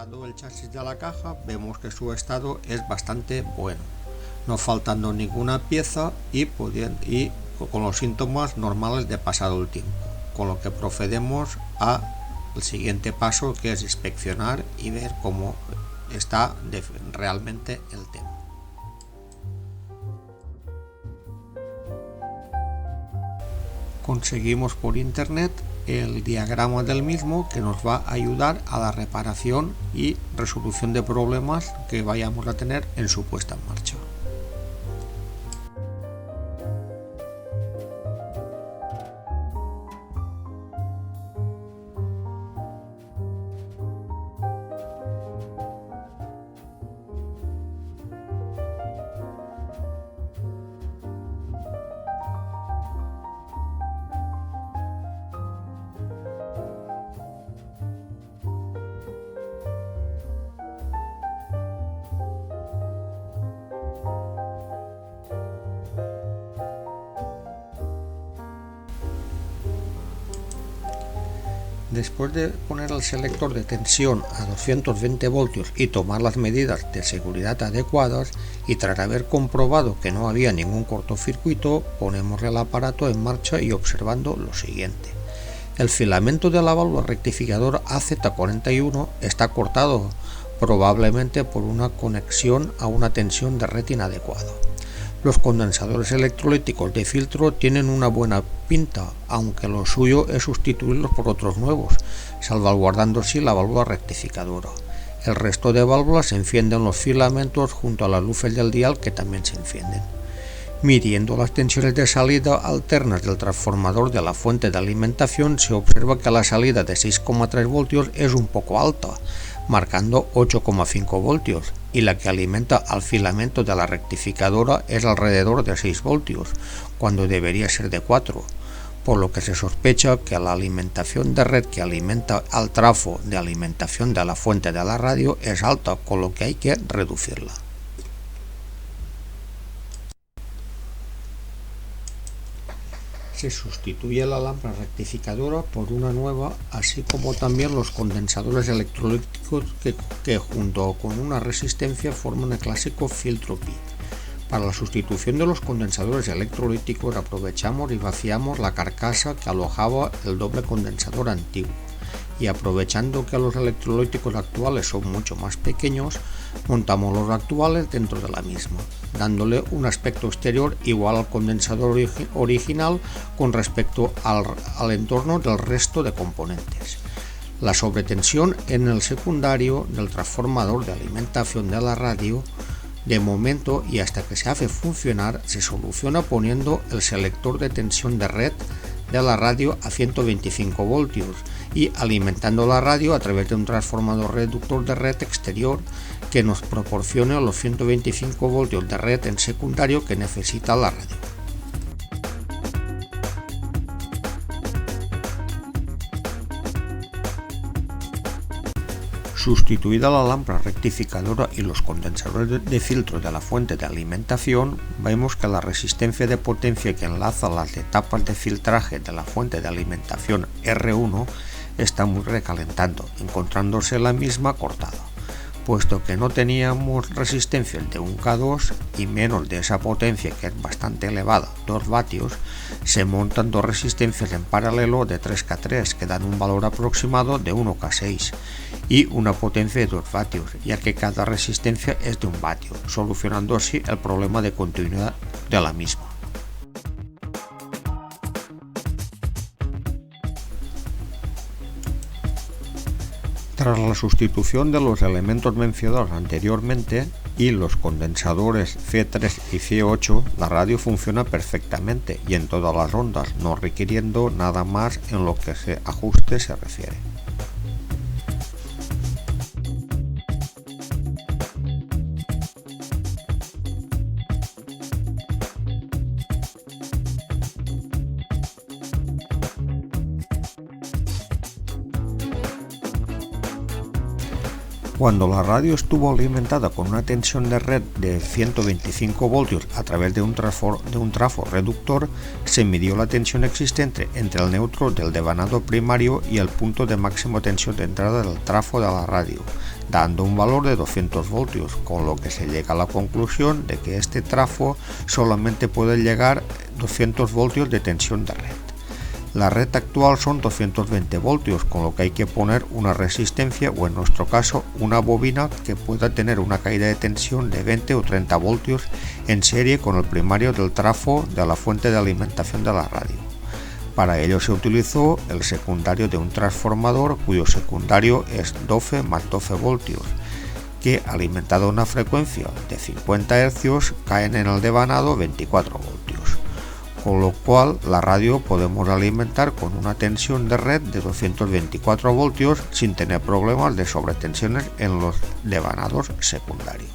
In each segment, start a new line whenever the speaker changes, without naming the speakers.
Mirando el chasis de la caja vemos que su estado es bastante bueno, no faltando ninguna pieza y con los síntomas normales de pasado el tiempo, con lo que procedemos al siguiente paso, que es inspeccionar y ver cómo está realmente el tema. Conseguimos por internet el diagrama del mismo, que nos va a ayudar a la reparación y resolución de problemas que vayamos a tener en su puesta en marcha. Después de poner el selector de tensión a 220 voltios y tomar las medidas de seguridad adecuadas, y tras haber comprobado que no había ningún cortocircuito, ponemos el aparato en marcha y observando lo siguiente. El filamento de la válvula rectificadora AZ41 está cortado, probablemente por una conexión a una tensión de red inadecuada. Los condensadores electrolíticos de filtro tienen una buena pinta, aunque lo suyo es sustituirlos por otros nuevos, salvaguardando así la válvula rectificadora. El resto de válvulas encienden los filamentos junto a las luces del dial, que también se encienden. Midiendo las tensiones de salida alternas del transformador de la fuente de alimentación, se observa que la salida de 6,3 voltios es un poco alta, marcando 8,5 voltios, y la que alimenta al filamento de la rectificadora es alrededor de 6 voltios, cuando debería ser de 4, por lo que se sospecha que la alimentación de red que alimenta al trafo de alimentación de la fuente de la radio es alta, con lo que hay que reducirla. Se sustituye la lámpara rectificadora por una nueva, así como también los condensadores electrolíticos que junto con una resistencia forman el clásico filtro pi. Para la sustitución de los condensadores electrolíticos aprovechamos y vaciamos la carcasa que alojaba el doble condensador antiguo, y aprovechando que los electrolíticos actuales son mucho más pequeños, montamos los actuales dentro de la misma, dándole un aspecto exterior igual al condensador original con respecto al entorno del resto de componentes. La sobretensión en el secundario del transformador de alimentación de la radio, de momento y hasta que se hace funcionar, se soluciona poniendo el selector de tensión de red de la radio a 125 voltios y alimentando la radio a través de un transformador reductor de red exterior que nos proporcione los 125 voltios de red en secundario que necesita la radio. Sustituida la lámpara rectificadora y los condensadores de filtro de la fuente de alimentación, vemos que la resistencia de potencia que enlaza las etapas de filtraje de la fuente de alimentación R1 está muy recalentando, encontrándose la misma cortada. Puesto que no teníamos resistencia de 1K2 y menos de esa potencia, que es bastante elevada, 2 vatios, se montan dos resistencias en paralelo de 3K3 que dan un valor aproximado de 1K6 y una potencia de 2 vatios, ya que cada resistencia es de 1 vatio, solucionando así el problema de continuidad de la misma. Tras la sustitución de los elementos mencionados anteriormente y los condensadores C3 y C8, la radio funciona perfectamente y en todas las ondas, no requiriendo nada más en lo que se ajuste se refiere. Cuando la radio estuvo alimentada con una tensión de red de 125 voltios a través de un trafo reductor, se midió la tensión existente entre el neutro del devanado primario y el punto de máxima tensión de entrada del trafo de la radio, dando un valor de 200 voltios, con lo que se llega a la conclusión de que este trafo solamente puede llegar a 200 voltios de tensión de red. La red actual son 220 voltios, con lo que hay que poner una resistencia o en nuestro caso una bobina que pueda tener una caída de tensión de 20 o 30 voltios en serie con el primario del trafo de la fuente de alimentación de la radio. Para ello se utilizó el secundario de un transformador cuyo secundario es 12 más 12 voltios, que alimentado a una frecuencia de 50 Hz caen en el devanado 24 voltios. Con lo cual la radio podemos alimentar con una tensión de red de 224 voltios sin tener problemas de sobretensiones en los devanados secundarios.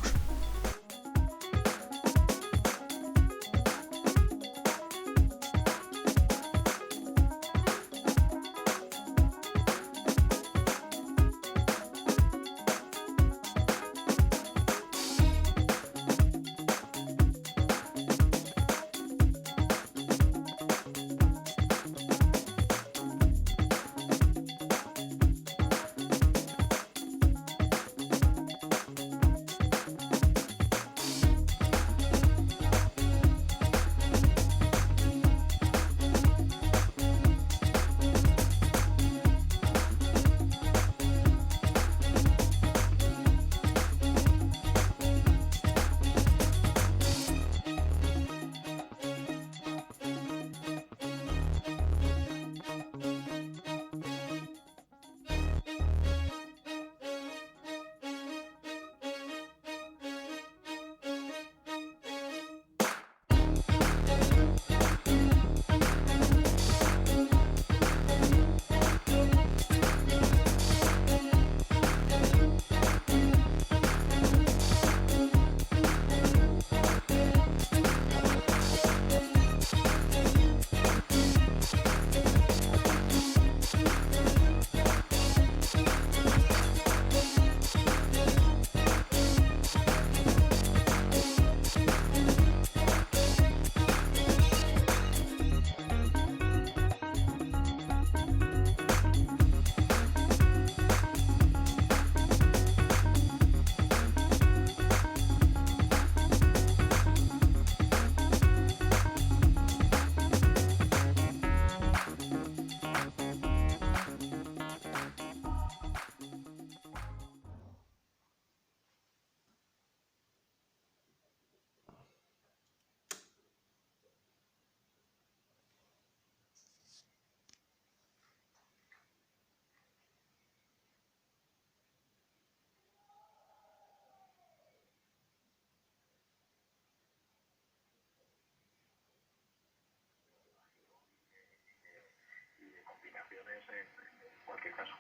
En cualquier caso.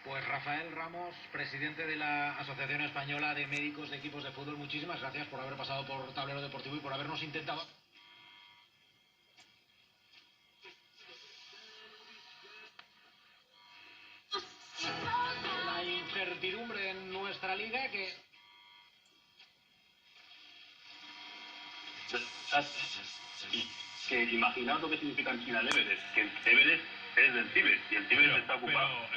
Pues Rafael Ramos, presidente de la Asociación Española de Médicos de Equipos de Fútbol, muchísimas gracias por haber pasado por Tablero Deportivo y por habernos intentado... La incertidumbre en nuestra liga que...
Que imaginaos lo que significa en China el Everest, que el Everest es del Tíbet y el Tíbet está ocupado.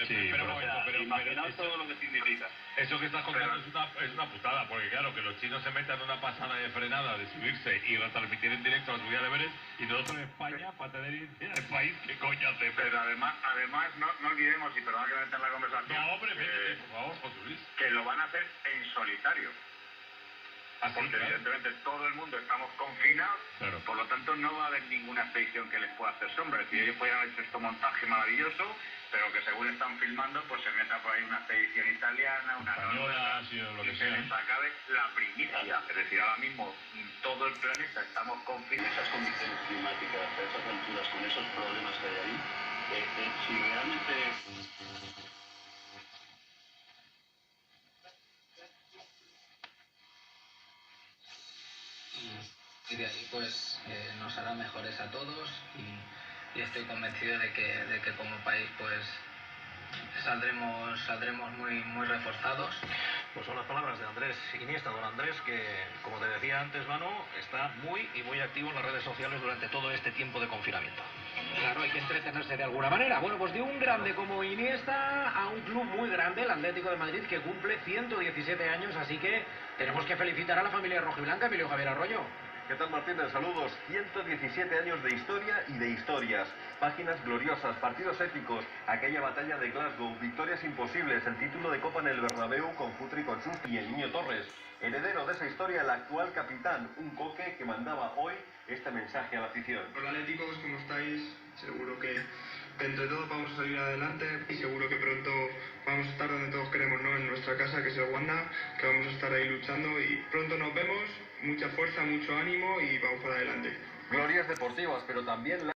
Imaginaos todo lo que significa.
Eso que estás contando es una putada, porque claro, que los chinos se metan una pasada de frenada de subirse y retransmitir en directo la subida al Everest, y nosotros en España, para tener idea del país, ¿qué coño hace?
Pero además no olvidemos, y perdón que me meta en la conversación,
No, hombre, métete, por favor, José Luis.
que lo van a hacer en solitario.
Así,
Porque
claro.
evidentemente todo el mundo estamos confinados,
Claro.
por lo tanto no va a haber ninguna expedición que les pueda hacer sombra. Es decir, ellos pueden haber hecho este montaje maravilloso, pero que según están filmando, pues se meta por ahí una expedición italiana, una
Española, sí, o lo que
y
sea.
se les acabe la primicia. Es decir, ahora mismo todo el planeta estamos confinados.
Esas condiciones climáticas, a esas alturas, con esos problemas que hay ahí, si realmente...
Y de ahí pues nos hará mejores a todos y estoy convencido de que como país pues saldremos muy reforzados.
Pues son las palabras de Andrés Iniesta, don Andrés, que, como te decía antes, Manu, está muy activo en las redes sociales durante todo este tiempo de confinamiento.
Claro, hay que entretenerse de alguna manera. Bueno, pues de un grande como Iniesta a un club muy grande, el Atlético de Madrid, que cumple 117 años, así que tenemos que felicitar a la familia rojiblanca. Emilio Javier Arroyo.
¿Qué tal, Martínez? Saludos. 117 años de historia y de historias. Páginas gloriosas, partidos épicos, aquella batalla de Glasgow, victorias imposibles, el título de Copa en el Bernabéu con Futri, con Chus y el Niño Torres. Heredero de esa historia, el actual capitán, un Coque que mandaba hoy este mensaje a la afición.
Hola, atléticos, ¿cómo estáis? Seguro que entre todos vamos a salir adelante y seguro que pronto vamos a estar donde todos queremos, ¿no? En nuestra casa, que es el Wanda, que vamos a estar ahí luchando y pronto nos vemos. Mucha fuerza, mucho ánimo y vamos para adelante.
Glorias deportivas, pero también